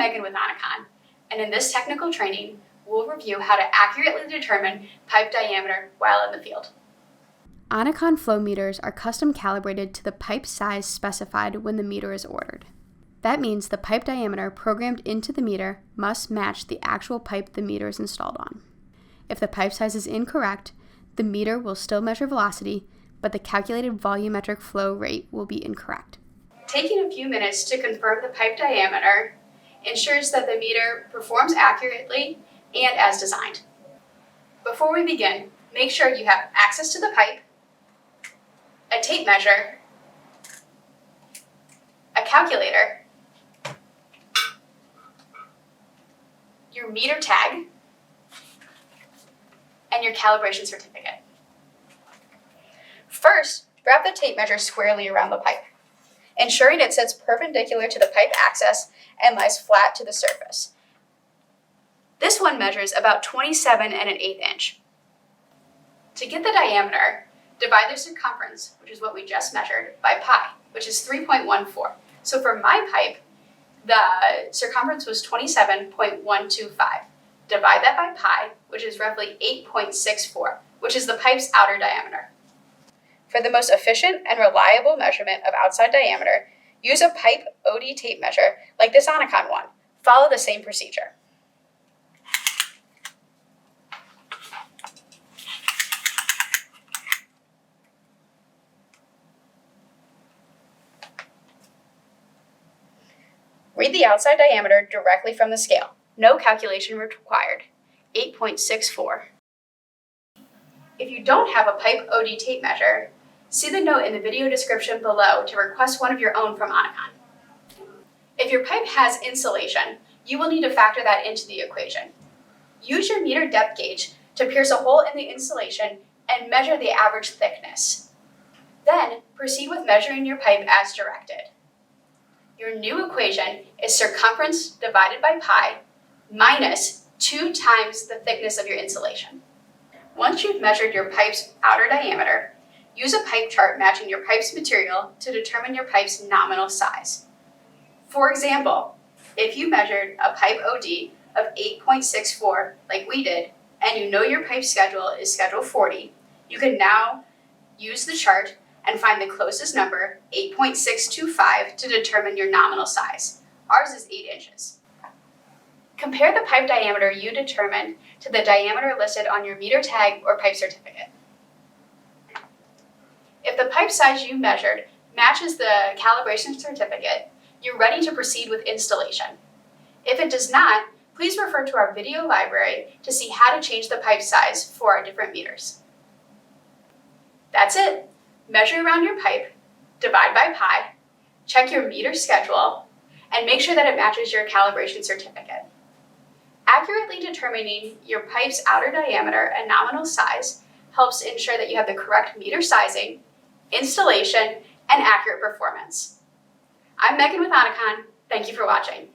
Megan with ONICON, and in this technical training, we'll review how to accurately determine pipe diameter while in the field. ONICON flow meters are custom calibrated to the pipe size specified when the meter is ordered. That means the pipe diameter programmed into the meter must match the actual pipe the meter is installed on. If the pipe size is incorrect, the meter will still measure velocity, but the calculated volumetric flow rate will be incorrect. Taking a few minutes to confirm the pipe diameter ensures that the meter performs accurately and as designed. Before we begin, make sure you have access to the pipe, a tape measure, a calculator, your meter tag, and your calibration certificate. First, wrap the tape measure squarely around the pipe, ensuring it sits perpendicular to the pipe axis and lies flat to the surface. This one measures about 27 1/8 inch. To get the diameter, divide the circumference, which is what we just measured, by pi, which is 3.14. So for my pipe, the circumference was 27.125. Divide that by pi, which is roughly 8.64, which is the pipe's outer diameter. For the most efficient and reliable measurement of outside diameter, use a pipe OD tape measure like this ONICON one. Follow the same procedure. Read the outside diameter directly from the scale. No calculation required. 8.64. If you don't have a pipe OD tape measure, see the note in the video description below to request one of your own from ONICON. If your pipe has insulation, you will need to factor that into the equation. Use your meter depth gauge to pierce a hole in the insulation and measure the average thickness. Then proceed with measuring your pipe as directed. Your new equation is circumference divided by pi minus 2 times the thickness of your insulation. Once you've measured your pipe's outer diameter, use a pipe chart matching your pipe's material to determine your pipe's nominal size. For example, if you measured a pipe OD of 8.64 like we did, and you know your pipe schedule is schedule 40, you can now use the chart and find the closest number, 8.625, to determine your nominal size. Ours is 8 inches. Compare the pipe diameter you determined to the diameter listed on your meter tag or pipe certificate. If the pipe size you measured matches the calibration certificate, you're ready to proceed with installation. If it does not, please refer to our video library to see how to change the pipe size for our different meters. That's it. Measure around your pipe, divide by pi, check your meter schedule, and make sure that it matches your calibration certificate. Accurately determining your pipe's outer diameter and nominal size helps ensure that you have the correct meter sizing, installation, and accurate performance. I'm Megan with ONICON. Thank you for watching.